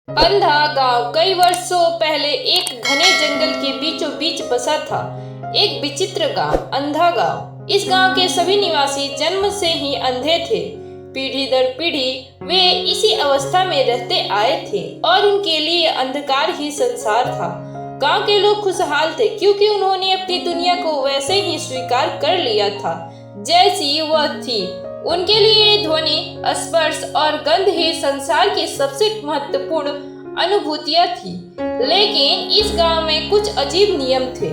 अंधा गांव कई वर्षों पहले एक घने जंगल के बीचों बीच बसा था। एक विचित्र गांव, अंधा गांव। इस गांव के सभी निवासी जन्म से ही अंधे थे। पीढ़ी दर पीढ़ी वे इसी अवस्था में रहते आए थे और उनके लिए अंधकार ही संसार था। गांव के लोग खुशहाल थे क्योंकि उन्होंने अपनी दुनिया को वैसे ही स्वीकार कर लिया था जैसी वह थी। उनके लिए ध्वनि, स्पर्श और गंध ही संसार की सबसे महत्वपूर्ण अनुभूतियां थी। लेकिन इस गांव में कुछ अजीब नियम थे।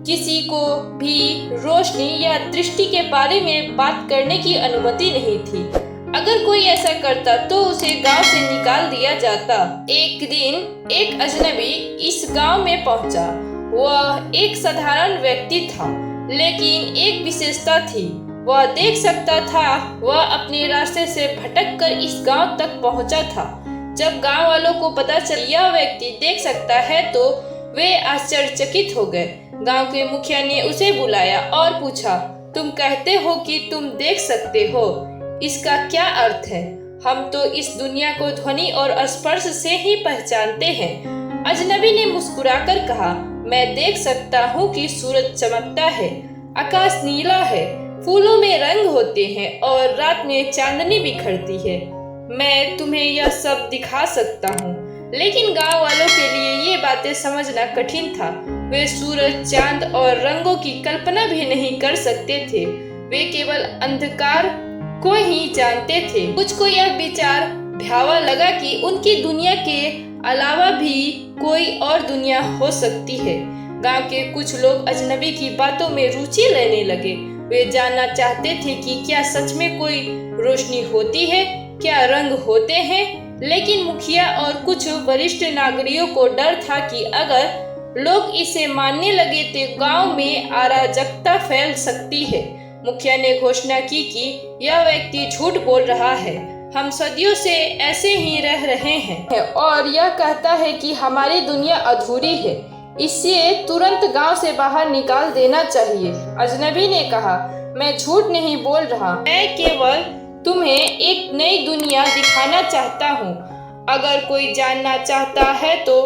किसी को भी रोशनी या दृष्टि के बारे में बात करने की अनुमति नहीं थी। अगर कोई ऐसा करता तो उसे गांव से निकाल दिया जाता। एक दिन एक अजनबी इस गांव में पहुंचा। वह एक साधारण व्यक्ति था, लेकिन एक विशेषता थी। वह देख सकता था। वह अपने रास्ते से भटककर इस गांव तक पहुंचा था। जब गांव वालों को पता चला यह व्यक्ति देख सकता है तो वे आश्चर्यचकित हो गए। गांव के मुखिया ने उसे बुलाया और पूछा, तुम कहते हो कि तुम देख सकते हो, इसका क्या अर्थ है? हम तो इस दुनिया को ध्वनि और स्पर्श से ही पहचानते हैं। अजनबी ने मुस्कुराकर कहा, मैं देख सकता हूँ कि सूरज चमकता है, आकाश नीला है, फूलों में रंग होते हैं और रात में चांदनी बिखरती है। मैं तुम्हें यह सब दिखा सकता हूँ। लेकिन गांव वालों के लिए ये बातें समझना कठिन था। वे सूरज, चांद और रंगों की कल्पना भी नहीं कर सकते थे। वे केवल अंधकार को ही जानते थे। कुछ को यह विचार भयावह लगा कि उनकी दुनिया के अलावा भी कोई और दुनिया हो सकती है। गांव के कुछ लोग अजनबी की बातों में रुचि लेने लगे। वे जानना चाहते थे कि क्या सच में कोई रोशनी होती है, क्या रंग होते हैं। लेकिन मुखिया और कुछ वरिष्ठ नागरिकों को डर था कि अगर लोग इसे मानने लगे तो गांव में अराजकता फैल सकती है। मुखिया ने घोषणा की कि यह व्यक्ति झूठ बोल रहा है। हम सदियों से ऐसे ही रह रहे हैं और यह कहता है कि हमारी दुनिया अधूरी है। इसे तुरंत गांव से बाहर निकाल देना चाहिए। अजनबी ने कहा, मैं झूठ नहीं बोल रहा, मैं केवल तुम्हें एक नई दुनिया दिखाना चाहता हूँ। अगर कोई जानना चाहता है तो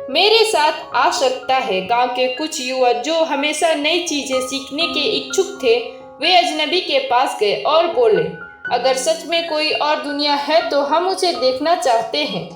मेरे साथ आ सकता है। गांव के कुछ युवा जो हमेशा नई चीजें सीखने के इच्छुक थे, वे अजनबी के पास गए और बोले, अगर सच में कोई और दुनिया है तो हम उसे देखना चाहते हैं।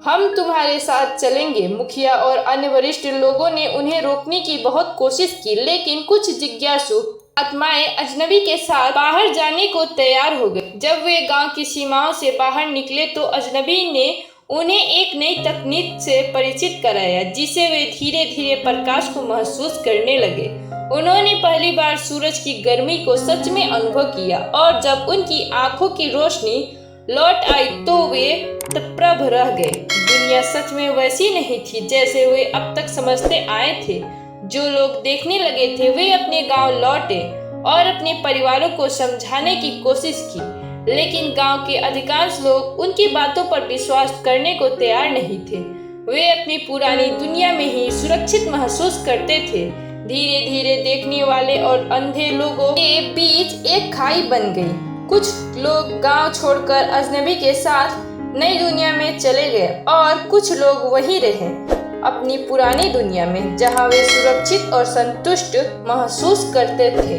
हम तुम्हारे साथ चलेंगे। मुखिया और अन्य वरिष्ठ लोगों ने उन्हें रोकने की बहुत कोशिश की, लेकिन कुछ जिज्ञासु आत्माएं अजनबी के साथ बाहर जाने को तैयार हो गए। जब वे गांव की सीमाओं से बाहर निकले तो अजनबी ने उन्हें एक नई तकनीक से परिचित कराया, जिसे वे धीरे धीरे प्रकाश को महसूस करने लगे। उन्होंने पहली बार सूरज की गर्मी को सच में अनुभव किया और जब उनकी आंखों की रोशनी लौट आई तो वे तत्प्रभ रह गए। दुनिया सच में वैसी नहीं थी जैसे वे अब तक समझते आए थे। जो लोग देखने लगे थे वे अपने गांव लौटे और अपने परिवारों को समझाने की कोशिश की, लेकिन गांव के अधिकांश लोग उनकी बातों पर विश्वास करने को तैयार नहीं थे। वे अपनी पुरानी दुनिया में ही सुरक्षित महसूस करते थे। धीरे धीरे देखने वाले और अंधे लोगों के बीच एक खाई बन गई। कुछ लोग गांव छोड़कर अजनबी के साथ नई दुनिया में चले गए और कुछ लोग वहीं रहे, अपनी पुरानी दुनिया में, जहां वे सुरक्षित और संतुष्ट महसूस करते थे।